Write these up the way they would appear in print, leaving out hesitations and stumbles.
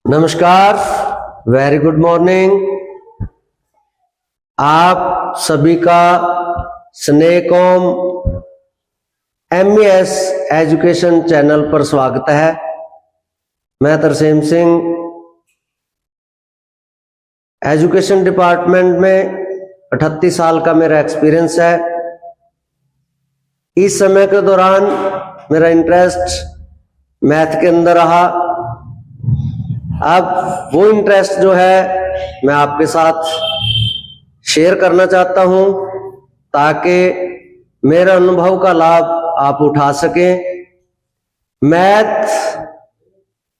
नमस्कार, very good morning. आप सभी का स्नेहकॉम MES एजुकेशन चैनल पर स्वागत है। मैं तरसेम सिंह, एजुकेशन डिपार्टमेंट में 38 साल का मेरा एक्सपीरियंस है। इस समय के दौरान मेरा इंटरेस्ट मैथ के अंदर रहा। अब वो इंटरेस्ट जो है मैं आपके साथ शेयर करना चाहता हूं ताकि मेरे अनुभव का लाभ आप उठा सकें। मैथ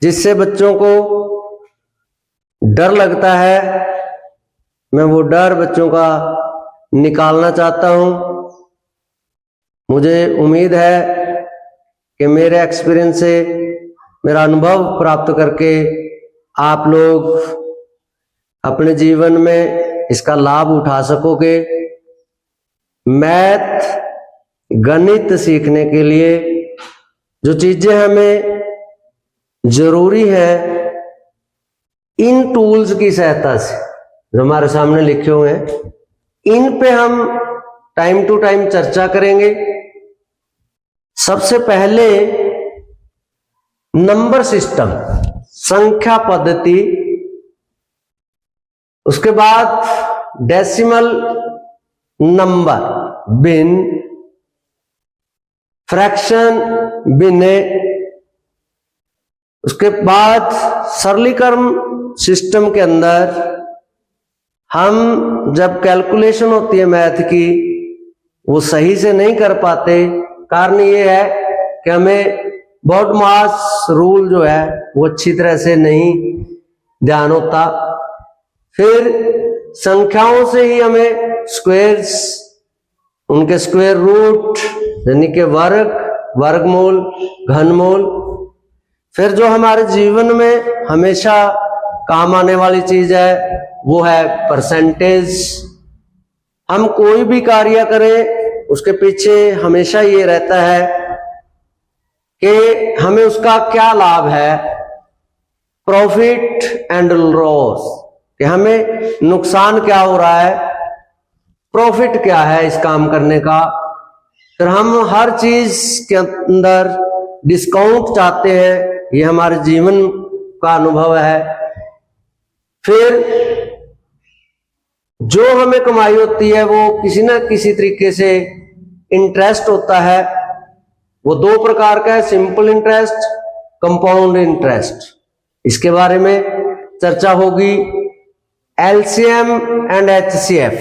जिससे बच्चों को डर लगता है, मैं वो डर बच्चों का निकालना चाहता हूं। मुझे उम्मीद है कि मेरे एक्सपीरियंस से, मेरा अनुभव प्राप्त करके आप लोग अपने जीवन में इसका लाभ उठा सकोगे। मैथ गणित सीखने के लिए जो चीजें हमें जरूरी है, इन टूल्स की सहायता से जो हमारे सामने लिखे हुए हैं, इन पे हम टाइम टू टाइम चर्चा करेंगे। सबसे पहले नंबर सिस्टम, संख्या पद्धति, उसके बाद डेसिमल नंबर, भिन्न, फ्रैक्शन, भिन्न, उसके बाद सरलीकरण सिस्टम के अंदर हम जब कैलकुलेशन होती है मैथ की, वो सही से नहीं कर पाते। कारण ये है कि हमें बॉड मास रूल जो है वो अच्छी तरह से नहीं ध्यान होता। फिर संख्याओं से ही हमें स्क्वायर्स, उनके स्क्वायर रूट यानी कि वर्ग, वर्गमूल, घनमूल, फिर जो हमारे जीवन में हमेशा काम आने वाली चीज है वो है परसेंटेज। हम कोई भी कार्य करें उसके पीछे हमेशा ये रहता है कि हमें उसका क्या लाभ है, प्रॉफिट एंड लॉस, कि हमें नुकसान क्या हो रहा है, प्रॉफिट क्या है इस काम करने का। फिर हम हर चीज के अंदर डिस्काउंट चाहते हैं, ये हमारे जीवन का अनुभव है। फिर जो हमें कमाई होती है वो किसी ना किसी तरीके से इंटरेस्ट होता है। वो दो प्रकार का है, सिंपल इंटरेस्ट, कंपाउंड इंटरेस्ट। इसके बारे में चर्चा होगी। LCM एंड HCF,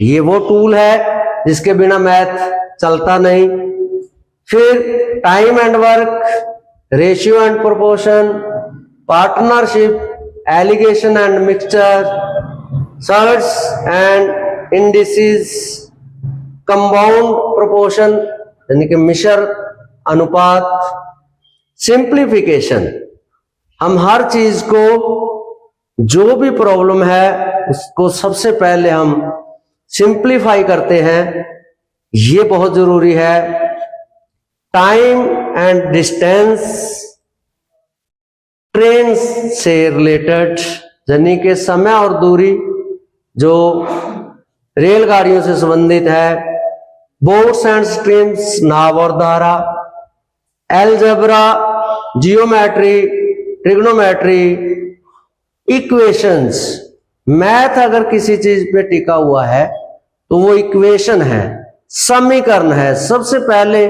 ये वो टूल है जिसके बिना मैथ चलता नहीं। फिर time and work, ratio and proportion, partnership, alligation and mixture, surds and indices, compound proportion यानी कि मिश्र अनुपात, सिंप्लीफिकेशन। हम हर चीज को, जो भी प्रॉब्लम है उसको सबसे पहले हम सिंप्लीफाई करते हैं, ये बहुत जरूरी है। टाइम एंड डिस्टेंस, ट्रेन से रिलेटेड यानी कि समय और दूरी जो रेलगाड़ियों से संबंधित है, बोट्स एंड स्ट्रीम्स, नाव और धारा, algebra, geometry, trigonometry, equations. Math अगर किसी चीज पे टिका हुआ है तो वो इक्वेशन है, समीकरण है। सबसे पहले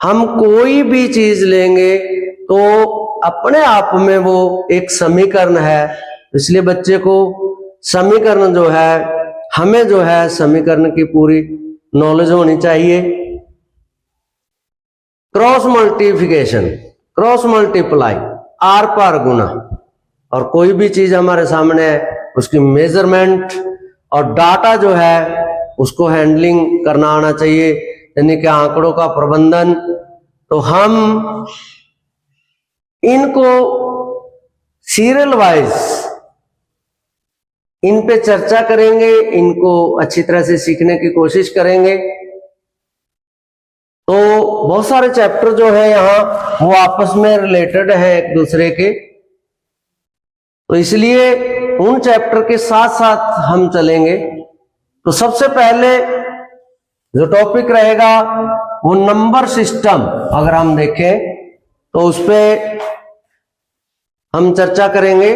हम कोई भी चीज लेंगे तो अपने आप में वो एक समीकरण है। इसलिए बच्चे को समीकरण जो है, हमें जो है समीकरण की पूरी नॉलेज होनी चाहिए। क्रॉस मल्टीप्लिकेशन, क्रॉस मल्टीप्लाई, आर पार गुना, और कोई भी चीज हमारे सामने है उसकी मेजरमेंट और डाटा जो है उसको हैंडलिंग करना आना चाहिए, यानी कि आंकड़ों का प्रबंधन। तो हम इनको सीरियल वाइज इन पे चर्चा करेंगे, इनको अच्छी तरह से सीखने की कोशिश करेंगे। तो बहुत सारे चैप्टर जो है यहाँ वो आपस में रिलेटेड है एक दूसरे के। तो इसलिए उन चैप्टर के साथ साथ हम चलेंगे। तो सबसे पहले जो टॉपिक रहेगा वो नंबर सिस्टम, अगर हम देखें तो उस पे हम चर्चा करेंगे।